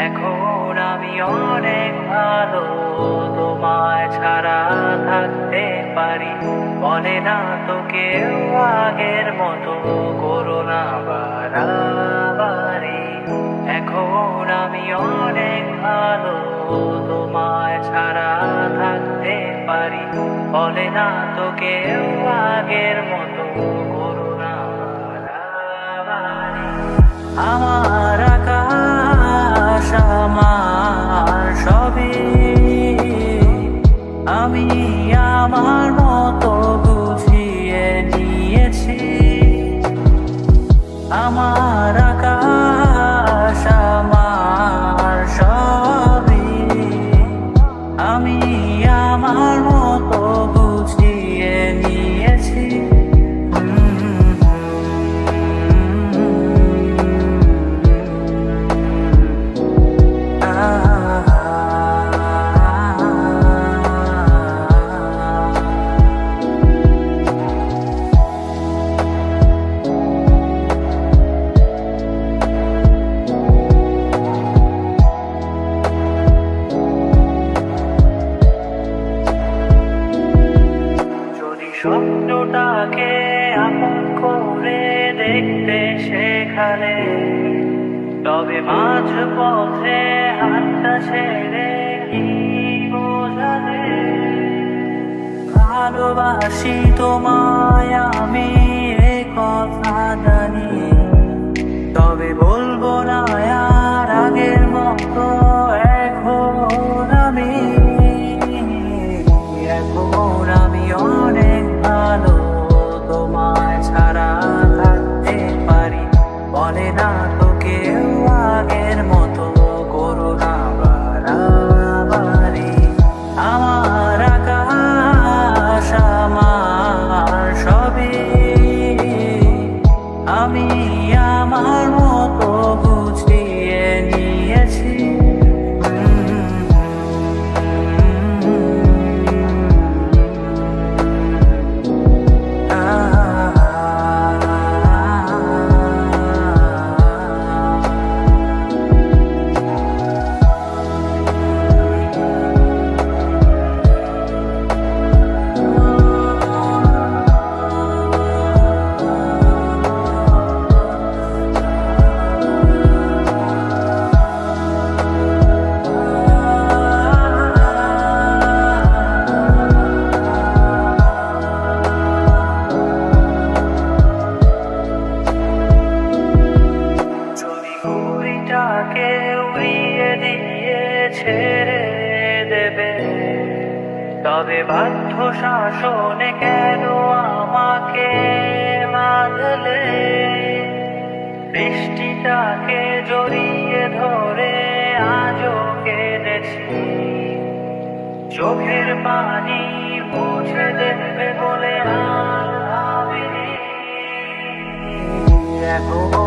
এখন আমি অনেক ভালো, তোমায় ছাড়া থাকতে পারি। বলে না তো কেউ আগের মতো করো না বাড়াবাড়ি। এখন আমি অনেক ভালো, তোমায় ছাড়া থাকতে পারি। বলে না তো কেউ আগের মতো করো না বাড়াবাড়ি। আমার আকাশ আমার সবই, আমি আমার মতো গুছিয়ে নিয়েছি। আমার আকাশ আমার সবই, আমি আমার মতো গুছিয়ে নিয়েছি। স্বপ্নটাকে আপন করে দেখতে শেখালে, তবে মাঝ পথে হাতটা ছেড়ে কি বোঝালে? ভালোবাসি তোমায় আমি, এ কথা জানি, তবে বলবো না আর আগের মতো। এখন আমি অনেক ভালো, তোমায় ছাড়া থাকতে পারি। বলে না তো কেউ আগের মতো করো না বাড়াবাড়ি। আমার আকাশ আমার সবই, আমি আমার মতো গুছিয়ে নিয়েছি। উড়িয়ে দিয়ে ছেড়ে দেবে, তবে বাধ্য শাসনে কেন আমাকে বাঁধলে? বৃষ্টিটাকে জড়িয়ে ধরে আজও কেঁদেছি, চোখের পানি মুছে দেবে বলে আর ভাবিনি। এখন